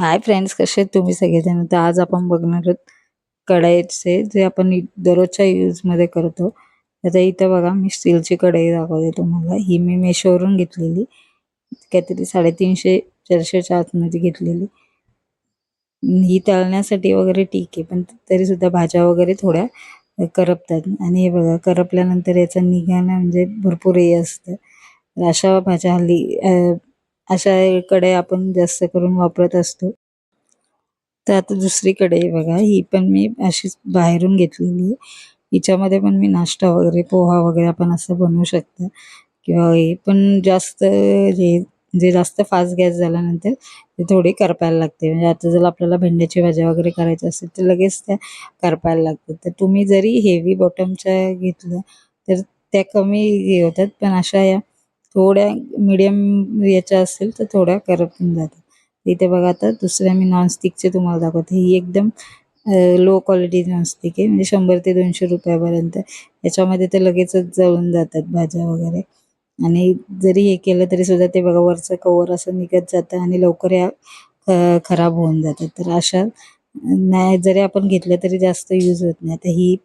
Hi friends, कसे आहेत तुम्ही सगळेजण? तर आज आपण बघणार आहोत कढईचे जे आपण दररोजच्या यूजमध्ये करतो. आता इथं बघा, मी स्टीलची कढई दाखवते तुम्हाला. ही मी मेशोवरून घेतलेली, काहीतरी 350-400च्या आतमध्ये घेतलेली. ही तळण्यासाठी वगैरे ठीक आहे, पण तरी सुद्धा भाज्या वगैरे थोड्या करपतात. आणि हे बघा, करपल्यानंतर याचा निघाणं म्हणजे भरपूर हे असतं. तर अशा भाज्या हल्ली अशा कढई आपण जास्त करून वापरत असतो. तर आता दुसरी कढई बघा, ही पण मी अशीच बाहेरून घेतलेली आहे. हिच्यामध्ये पण मी नाश्ता वगैरे, पोहा वगैरे आपण असं बनवू शकतो किंवा हे पण जास्त जे जास्त फास्ट गॅस झाल्यानंतर ते थोडी करपायला लागते. म्हणजे आता जर आपल्याला भेंड्याची भाजी वगैरे करायची असेल तर लगेच त्या करपायला लागतात. तर तुम्ही जरी हेवी बॉटमच्या घेतल्या तर त्या कमी हे होतात, पण अशा या थोड्या मीडियम याच्या असेल तर थोड्या करपून जातात. इथे बघा, आता दुसऱ्या मी नॉनस्टिकचे तुम्हाला दाखवते. ही एकदम लो क्वालिटी नॉनस्टिक आहे, म्हणजे 100 ते 200 रुपयापर्यंत. याच्यामध्ये ते लगेचच जळून जातात भाज्या वगैरे. आणि जरी हे केलं तरी सुद्धा ते बघा, वरचं कवर असं निघत जातं आणि लवकर या खराब होऊन जातात. तर अशा नाही, जरी आपण घेतल्या तरी जास्त यूज होत नाही. तर ही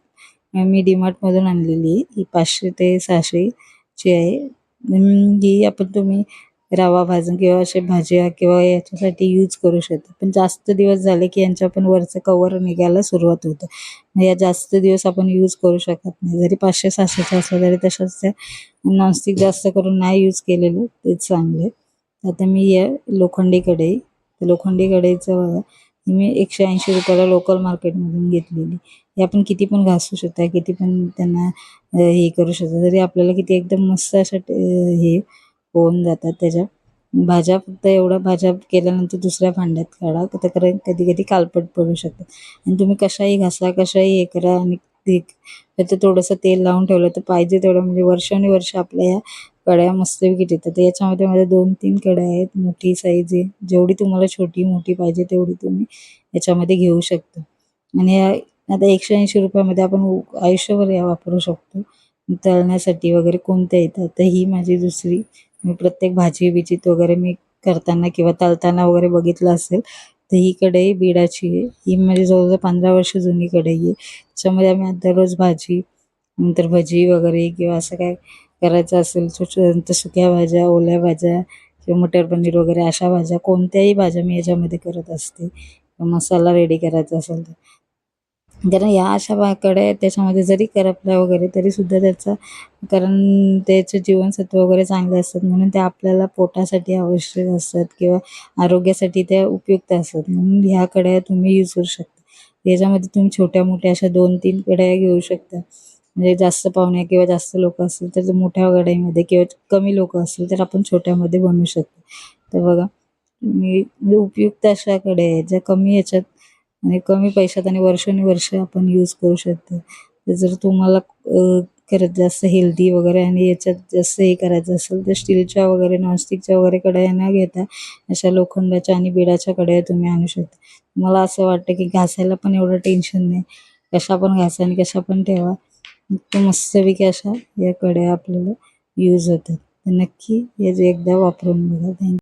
मी डीमार्टमधून आणलेली आहे. ही 500 ते 600 ची आहे. ही आपण तुम्ही रवा भाजून किंवा अशा भाज्या किंवा याच्यासाठी यूज करू शकतो. पण जास्त दिवस झाले की यांच्या पण वरचं कवर निघायला सुरुवात होतं. मग या जास्त दिवस आपण यूज करू शकत नाही. जरी 500-600च्या असल्या तरी तशाच त्या नॉनस्टिक जास्त करून नाही यूज केलेलं तेच चांगले. आता मी या लोखंडी कढई, लोखंडी कढईचं बघा, ही मी 180 रुपयाला लोकल मार्केटमधून घेतलेली. हे आपण किती पण घासू शकता, किती पण त्यांना हे करू शकतो. तरी आपल्याला किती एकदम मस्त अशा हे होऊन जातात त्याच्या भाज्या. फक्त एवढ्या भाज्या केल्यानंतर दुसऱ्या भांड्यात काढा, तर कारण कधी कधी कालपट पडू शकतात. आणि तुम्ही कशाही घासा, कशाही हे करा, आणि त्याचं थोडंसं तेल लावून ठेवलं तर पाहिजे तेवढं, म्हणजे वर्षानुवर्ष आपल्या या कढया मस्तपैकी टिकतात. तर याच्यामध्ये माझ्या 2-3 कढया आहेत, मोठी साईज आहे. जेवढी तुम्हाला छोटी मोठी पाहिजे तेवढी तुम्ही याच्यामध्ये घेऊ शकता. आणि आता 180 रुपयामध्ये आपण आयुष्यभर या वापरू शकतो. तळण्यासाठी वगैरे कोणत्या येतात. तर ही माझी दुसरी, मी प्रत्येक भाजी-बिजीत वगैरे मी करताना किंवा तळताना वगैरे बघितलं असेल, तर ही कढई बिडाची आहे. ही म्हणजे जवळजवळ 15 वर्ष जुनी कढई आहे. त्याच्यामध्ये आम्ही दररोज भाजी, नंतर भजी वगैरे किंवा असं काय करायचं असेल, तर सुक्या भाज्या, ओल्या भाज्या किंवा मटर पनीर वगैरे अशा भाज्या, कोणत्याही भाज्या मी याच्यामध्ये करत असते. मसाला रेडी करायचा असेल तर. कारण ह्या अशा कढया आहेत, त्याच्यामध्ये जरी करपल्या वगैरे तरी सुद्धा त्याचा, कारण त्याचे जीवनसत्व वगैरे चांगले असतात, म्हणून ते आपल्याला पोटासाठी आवश्यक असतात किंवा आरोग्यासाठी त्या उपयुक्त असतात. म्हणून ह्या कढया तुम्ही यूज करू शकता. याच्यामध्ये तुम्ही छोट्या-मोठ्या अशा 2-3 कढया घेऊ शकता. म्हणजे जास्त पाहुणे किंवा जास्त लोकं असतील तर मोठ्या कढईमध्ये, किंवा कमी लोकं असतील तर आपण छोट्यामध्ये बनवू शकतो. तर बघा, मी म्हणजे उपयुक्त अशा कढया आहेत, ज्या कमी ह्याच्यात आणि कमी पैशात आणि वर्षानुवर्ष आपण यूज करू शकतो. तर जर तुम्हाला खरंच जास्त हेल्दी वगैरे आणि याच्यात जास्त हे करायचं असेल, तर स्टीलच्या वगैरे, नॉनस्टिकच्या वगैरे कढया न घेता अशा लोखंडाच्या आणि बिडाच्या कढया तुम्ही आणू शकता. मला असं वाटतं की घासायला पण एवढं टेन्शन नाही. कशा पण घासा आणि कशा पण ठेवा. तर मस्तपैकी अशा या कढया आपल्याला यूज होतात. तर नक्की हे जे एकदा वापरून बघा. थँक्यू.